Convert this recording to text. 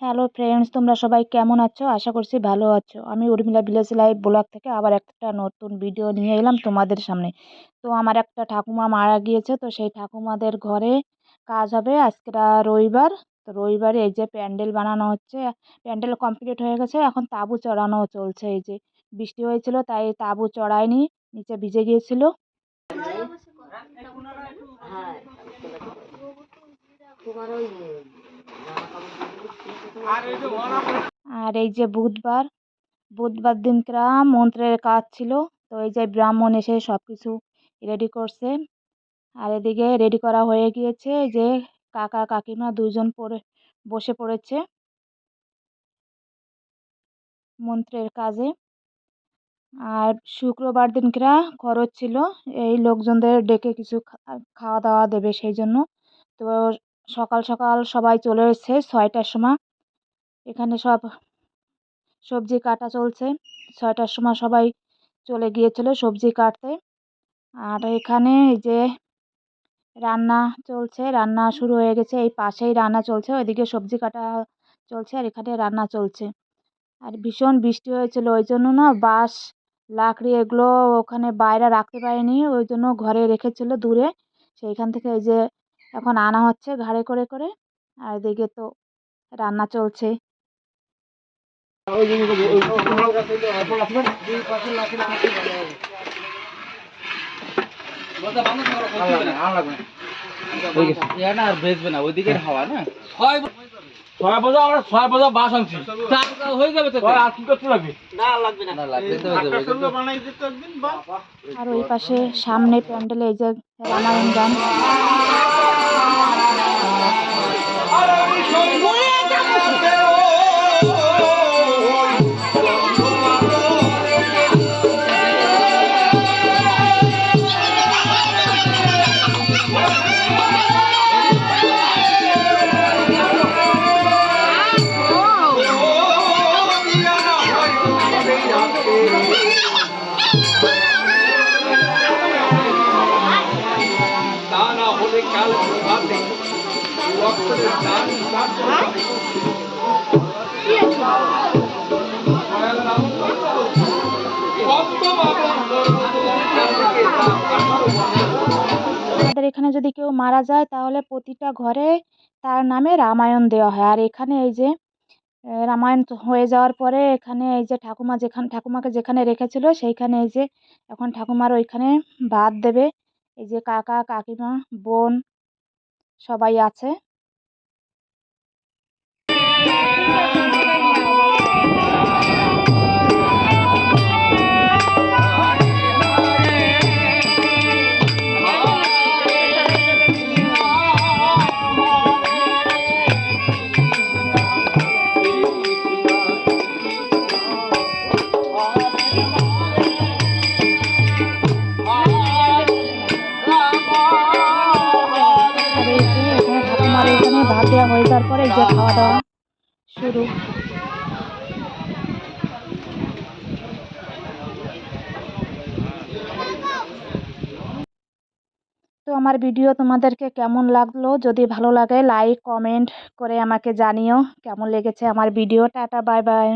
Hello friends, তোমরা সবাই কেমন আছো? আশা করছি ভালো আছো। আমি উর্মিলা ভিলেজ লাইফ ব্লগ থেকে আবার একটা নতুন ভিডিও নিয়ে এলাম তোমাদের সামনে। তো আমার একটা ঠাকুমা মারা গিয়েছে, তো সেই ঠাকুমাদের ঘরে কাজ হবে আজকে রবিবার। তো রবিবারে এই যে প্যান্ডেল বানানো হচ্ছে, প্যান্ডেল কমপ্লিট হয়ে গেছে, এখন তাঁবু চড়ানো চলছে। এই যে বৃষ্টি হয়েছিল তাই তাঁবু চড়ায়নি, নিচে ভিজে গিয়েছিল। আর এই যে বুধবার বুধবার দিনকরা মন্ত্রের কাজ ছিল, তো এই যে ব্রাহ্মণ এসে সব কিছু রেডি করছে। আর এদিকে রেডি করা হয়ে গিয়েছে, যে কাকা কাকিমা দুইজন বসে পড়েছে মন্ত্রের কাজে। আর শুক্রবার দিনকরা খরচ ছিল, এই লোকজনদের ডেকে কিছু খাওয়া দাওয়া দেবে সেই জন্য। তো সকাল সকাল সবাই চলে এসেছে 6টার সময়। এখানে সব সবজি কাটা চলছে, 6টার সময় সবাই চলে গিয়েছিল সবজি কাটতে। আর এখানে এই যে রান্না চলছে, রান্না শুরু হয়ে গেছে, এই পাশেই রান্না চলছে, ওইদিকে সবজি কাটা চলছে আর এখানে রান্না চলছে। আর ভীষণ বৃষ্টি হয়েছিল, ওই জন্য না বাঁশ লাকড়ি এগুলো ওখানে বাইরে রাখতে পারেনি, ওই জন্য ঘরে রেখেছিল দূরে। সেইখান থেকে এই যে এখন আনা হচ্ছে ঘাড়ে করে করে। আর এদিকে তো রান্না চলছে। আর ওই পাশে সামনে প্যান্ডেলে এই যে রামায়ণ গান। আমাদের এখানে যদি কেউ মারা যায় তাহলে প্রতিটা ঘরে তার নামে রামায়ণ দেওয়া হয়। আর এখানে এই যে রামায়ণ হয়ে যাওয়ার পরে এখানে এই যে ঠাকুমাকে যেখানে রেখেছিল সেইখানে এই যে এখন ঠাকুমার ওইখানে ভাত দেবে। এই যে কাকা কাকিমা বোন সবাই আছে। আর এখানে ভাত দেওয়া হয়ে যাওয়ার পরে যে খাওয়া দাওয়া শুরু। তো আমার ভিডিও তোমাদেরকে কেমন লাগলো, যদি ভালো লাগে লাইক কমেন্ট করে আমাকে জানিও কেমন লেগেছে আমার ভিডিও। Tata, bye bye.